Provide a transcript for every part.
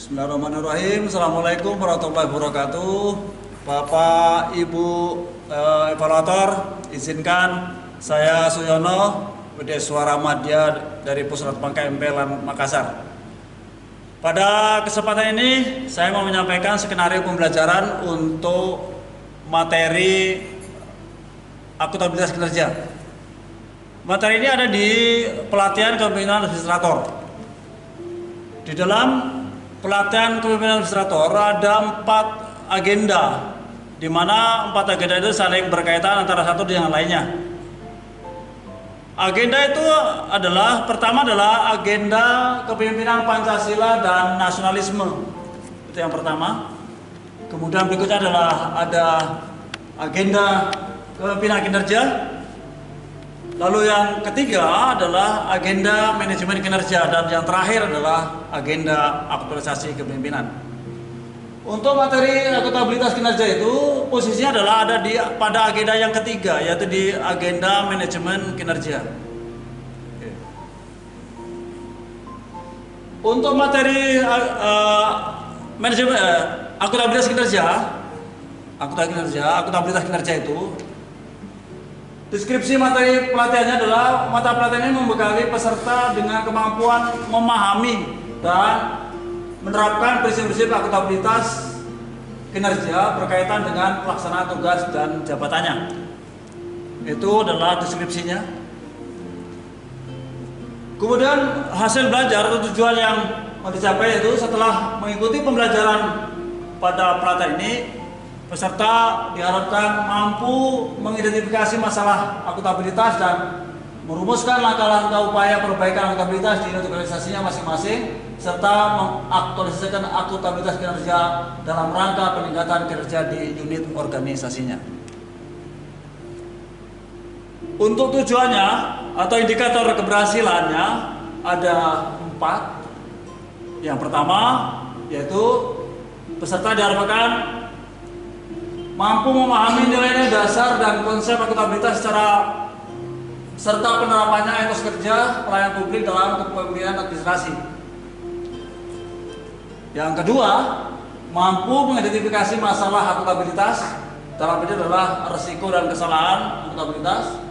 Bismillahirrahmanirrahim. Assalamualaikum warahmatullahi wabarakatuh. Bapak, Ibu evaluator, izinkan saya Suyono, PD Suara Madya dari Pusat KMP Makassar. Pada kesempatan ini saya mau menyampaikan skenario pembelajaran untuk materi akuntabilitas kinerja. Materi ini ada di pelatihan kepemimpinan administrator. Di dalam pelatihan kepemimpinan administrator ada 4 agenda, di mana 4 agenda itu saling berkaitan antara satu dengan lainnya. Agenda itu adalah, pertama adalah agenda kepemimpinan Pancasila dan nasionalisme. Itu yang pertama. Kemudian berikutnya adalah ada agenda kepemimpinan kinerja. Lalu yang ketiga adalah agenda manajemen kinerja, dan yang terakhir adalah agenda aktualisasi kepemimpinan. Untuk materi akuntabilitas kinerja itu posisinya adalah ada pada agenda yang ketiga, yaitu di agenda manajemen kinerja. Untuk materi manajemen akuntabilitas kinerja itu, deskripsi materi pelatihannya adalah mata pelatihan ini membekali peserta dengan kemampuan memahami dan menerapkan prinsip-prinsip akuntabilitas kinerja berkaitan dengan pelaksanaan tugas dan jabatannya. Itu adalah deskripsinya. Kemudian hasil belajar atau tujuan yang mau dicapai itu setelah mengikuti pembelajaran pada pelatihan ini, peserta diharapkan mampu mengidentifikasi masalah akuntabilitas dan merumuskan langkah-langkah upaya perbaikan akuntabilitas di unit organisasinya masing-masing, serta mengaktualisasikan akuntabilitas kinerja dalam rangka peningkatan kinerja di unit organisasinya. Untuk tujuannya atau indikator keberhasilannya ada 4. Yang pertama yaitu peserta diharapkan mampu memahami nilai-nilai dasar dan konsep akuntabilitas serta penerapannya etos kerja pelayanan publik dalam kepemimpinan administrasi. Yang kedua, mampu mengidentifikasi masalah akuntabilitas, dalam ini adalah risiko dan kesalahan akuntabilitas.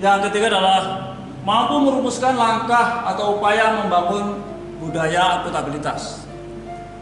Yang ketiga adalah mampu merumuskan langkah atau upaya membangun budaya akuntabilitas.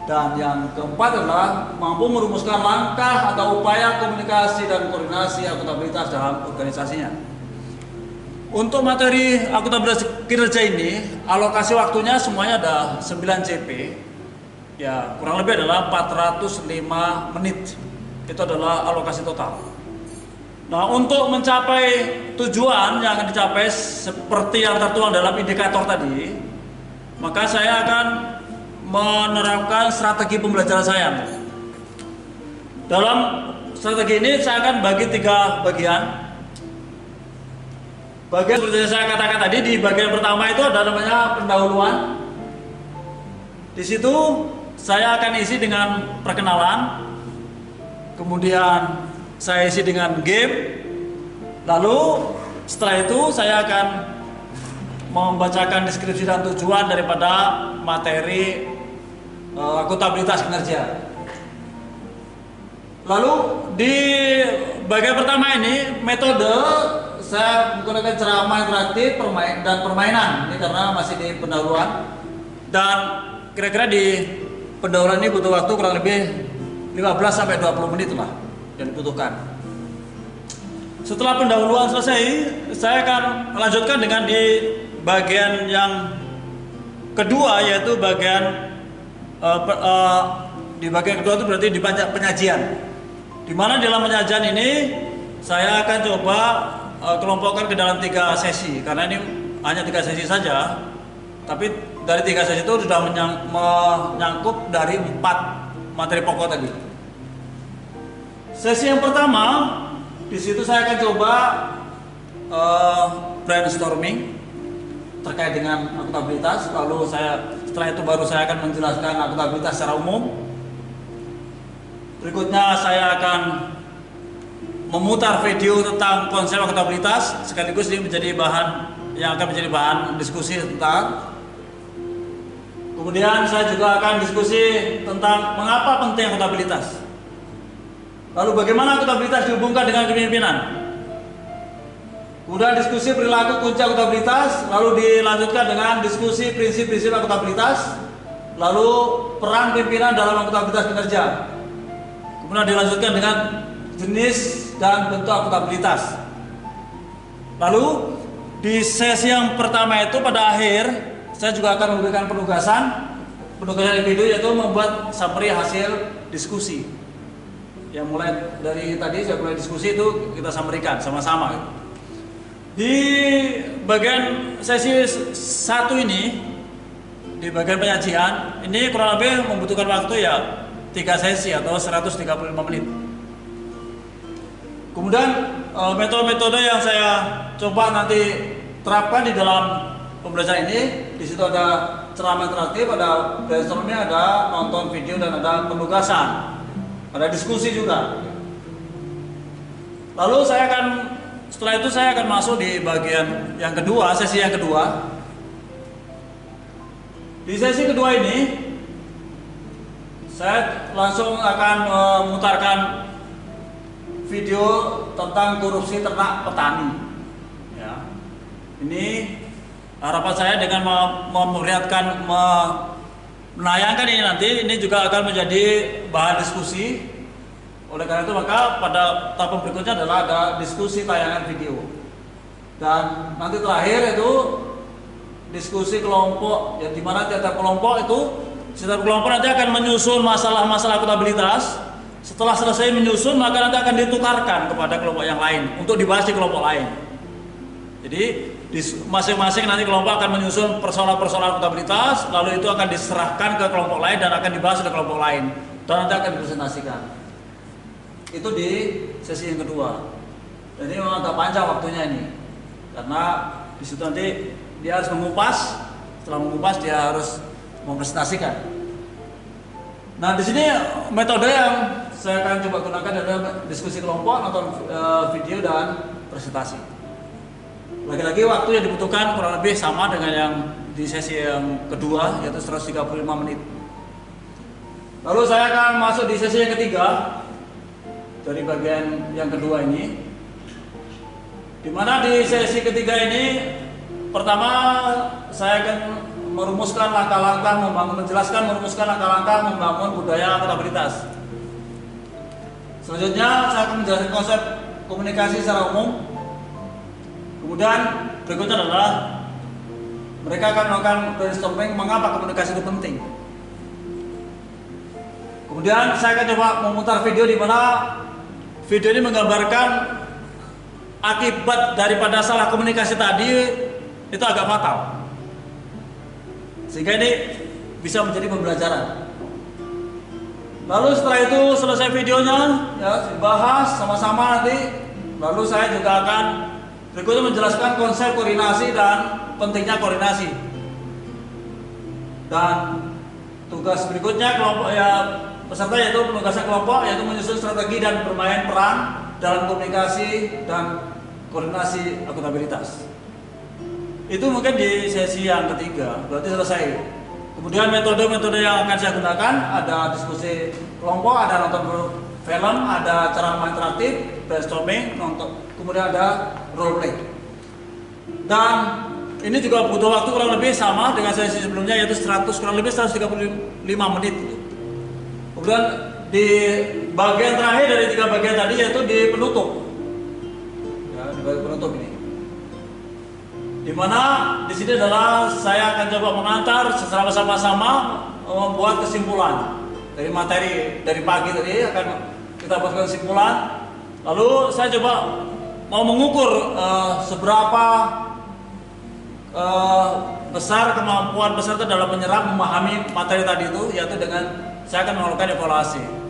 Dan yang keempat adalah mampu merumuskan langkah atau upaya komunikasi dan koordinasi akuntabilitas dalam organisasinya. Untuk materi akuntabilitas kinerja ini, alokasi waktunya semuanya ada 9 CP. Ya, kurang lebih adalah 405 menit. Itu adalah alokasi total. Nah, untuk mencapai tujuan yang akan dicapai seperti yang tertuang dalam indikator tadi, maka saya akan menerapkan strategi pembelajaran saya. Dalam strategi ini saya akan bagi 3 bagian. Bagian seperti yang saya katakan tadi, di bagian pertama itu ada namanya pendahuluan. Di situ saya akan isi dengan perkenalan, kemudian saya isi dengan game, lalu setelah itu saya akan membacakan deskripsi dan tujuan daripada materi akuntabilitas kinerja. Lalu di bagian pertama ini metode saya menggunakan ceramah interaktif dan permainan. Ini karena masih di pendahuluan, dan kira-kira di pendahuluan ini butuh waktu kurang lebih 15-20 menit lah yang dibutuhkan. Setelah pendahuluan selesai, saya akan melanjutkan dengan di bagian yang kedua, yaitu bagian di bagian kedua itu berarti di penyajian. Di mana dalam penyajian ini saya akan coba kelompokkan ke dalam 3 sesi, karena ini hanya 3 sesi saja, tapi dari 3 sesi itu sudah menyangkut dari 4 materi pokok tadi. Sesi yang pertama, di situ saya akan coba brainstorming terkait dengan akuntabilitas, lalu setelah itu baru saya akan menjelaskan akuntabilitas secara umum. Berikutnya saya akan memutar video tentang konsep akuntabilitas, sekaligus ini menjadi bahan yang akan menjadi bahan diskusi tentang. Kemudian saya juga akan diskusi tentang mengapa penting akuntabilitas. Lalu bagaimana akuntabilitas dihubungkan dengan kepemimpinan. Kemudian diskusi perilaku kunci akuntabilitas, lalu dilanjutkan dengan diskusi prinsip-prinsip akuntabilitas, lalu peran pimpinan dalam akuntabilitas kinerja. Kemudian dilanjutkan dengan jenis dan bentuk akuntabilitas. Lalu di sesi yang pertama itu pada akhir saya juga akan memberikan penugasan individu, yaitu membuat summary hasil diskusi. Yang mulai dari tadi saya mulai diskusi itu kita sampaikan sama-sama. Di bagian sesi 1 ini, di bagian penyajian, ini kurang lebih membutuhkan waktu ya 3 sesi atau 135 menit. Kemudian metode-metode yang saya coba nanti terapkan di dalam pembelajaran ini, di situ ada ceramah interaktif, ada brainstorming, ada nonton video, dan ada penugasan, ada diskusi juga. Lalu setelah itu saya akan masuk di bagian yang kedua, sesi yang kedua. Di sesi kedua ini, saya langsung akan memutarkan video tentang korupsi ternak petani. Ya. Ini harapan saya dengan memperlihatkan, menayangkan ini nanti, ini juga akan menjadi bahan diskusi. Oleh karena itu maka pada tahap berikutnya adalah ada diskusi tayangan video. Dan nanti terakhir itu diskusi kelompok, ya, di mana tiap kelompok itu, setiap kelompok nanti akan menyusun masalah-masalah akuntabilitas. Setelah selesai menyusun, maka nanti akan ditukarkan kepada kelompok yang lain untuk dibahas di kelompok lain. Jadi masing-masing nanti kelompok akan menyusun persoalan-persoalan akuntabilitas, lalu itu akan diserahkan ke kelompok lain dan akan dibahas di kelompok lain, dan nanti akan dipresentasikan. Itu di sesi yang kedua. Dan ini memang agak panjang waktunya ini, karena di situ nanti dia harus mengupas. Setelah mengupas dia harus mempresentasikan. Nah, di sini metode yang saya akan coba gunakan adalah diskusi kelompok, nonton video, dan presentasi. Lagi-lagi waktu yang dibutuhkan kurang lebih sama dengan yang di sesi yang kedua, yaitu 135 menit. Lalu saya akan masuk di sesi yang ketiga dari bagian yang kedua ini, di mana di sesi ketiga ini pertama saya akan merumuskan langkah-langkah merumuskan langkah-langkah membangun budaya akuntabilitas. Selanjutnya saya akan menjelaskan konsep komunikasi secara umum. Kemudian berikutnya adalah mereka akan melakukan brainstorming mengapa komunikasi itu penting. Kemudian saya akan coba memutar video di mana video ini menggambarkan akibat daripada salah komunikasi tadi itu agak fatal, sehingga ini bisa menjadi pembelajaran. Lalu setelah itu selesai videonya, ya, dibahas sama-sama nanti. Lalu saya juga akan berikutnya menjelaskan konsep koordinasi dan pentingnya koordinasi. Dan tugas berikutnya kelompok, ya, peserta yaitu penugasan kelompok, yaitu menyusun strategi dan bermain peran dalam komunikasi dan koordinasi akuntabilitas. Itu mungkin di sesi yang ketiga, berarti selesai. Kemudian metode-metode yang akan saya gunakan ada diskusi kelompok, ada nonton film, ada ceramah interaktif, brainstorming, kemudian ada role play. Dan ini juga butuh waktu kurang lebih sama dengan sesi sebelumnya, yaitu kurang lebih 135 menit. Kemudian di bagian terakhir dari 3 bagian tadi, yaitu di penutup. Ya, di bagian penutup ini, dimana di sini adalah saya akan coba mengantar secara bersama-sama membuat kesimpulan dari materi dari pagi tadi. Akan kita buat kesimpulan, lalu saya coba mau mengukur seberapa besar kemampuan peserta dalam menyerap, memahami materi tadi itu, yaitu dengan saya akan melakukan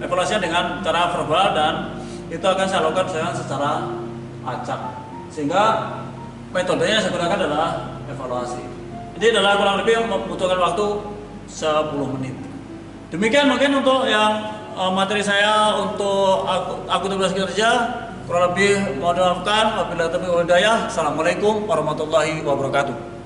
evaluasinya dengan cara verbal, dan itu akan saya lakukan secara acak, sehingga metodenya yang saya gunakan adalah evaluasi. Ini adalah kurang lebih membutuhkan waktu 10 menit. Demikian mungkin untuk yang materi saya untuk akuntabilitas kinerja. Kurang lebih mohon dimaafkan. Wabillahi taufiq wal hidayah. Assalamualaikum warahmatullahi wabarakatuh.